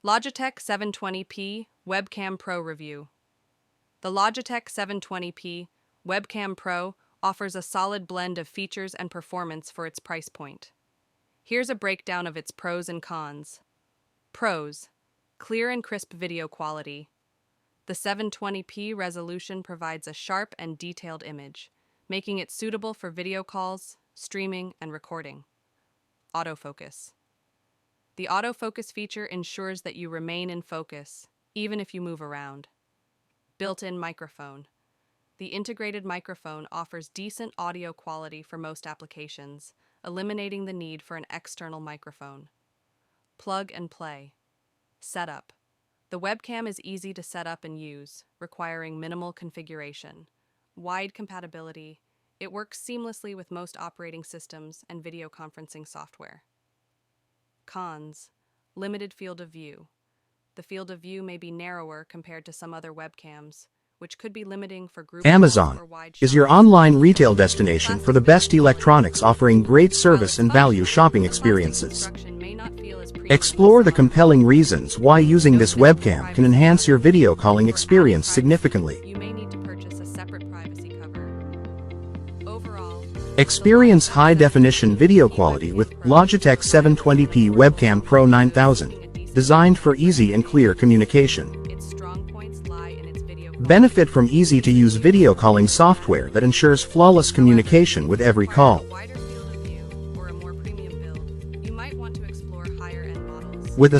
Logitech 720p Webcam Pro Review. The Logitech 720p Webcam Pro offers a solid blend of features and performance for its price point. Here's a breakdown of its pros and cons. Pros: clear and crisp video quality. The 720p resolution provides a sharp and detailed image, making it suitable for video calls, streaming, and recording. Autofocus. The autofocus feature ensures that you remain in focus, even if you move around. Built-in microphone. The integrated microphone offers decent audio quality for most applications, eliminating the need for an external microphone. Plug and play. Setup. The webcam is easy to set up and use, requiring minimal configuration. Wide compatibility. It works seamlessly with most operating systems and video conferencing software. Cons: limited field of view. The field of view may be narrower compared to some other webcams, which could be limiting for group calls Amazon or wide is your shots. online retail destination for the best electronics, offering great service and value shopping experiences. Explore the compelling reasons why using this webcam can enhance your video calling experience significantly. You may need to purchase a separate privacy cover. Overall, Experience high-definition video quality with Logitech 720p Webcam Pro 9000, designed for easy and clear communication. its strong points lie in its video Benefit from easy-to-use video calling software that ensures flawless communication with every call. a wider field of view or a more premium build. You might want to explore higher-end models. With a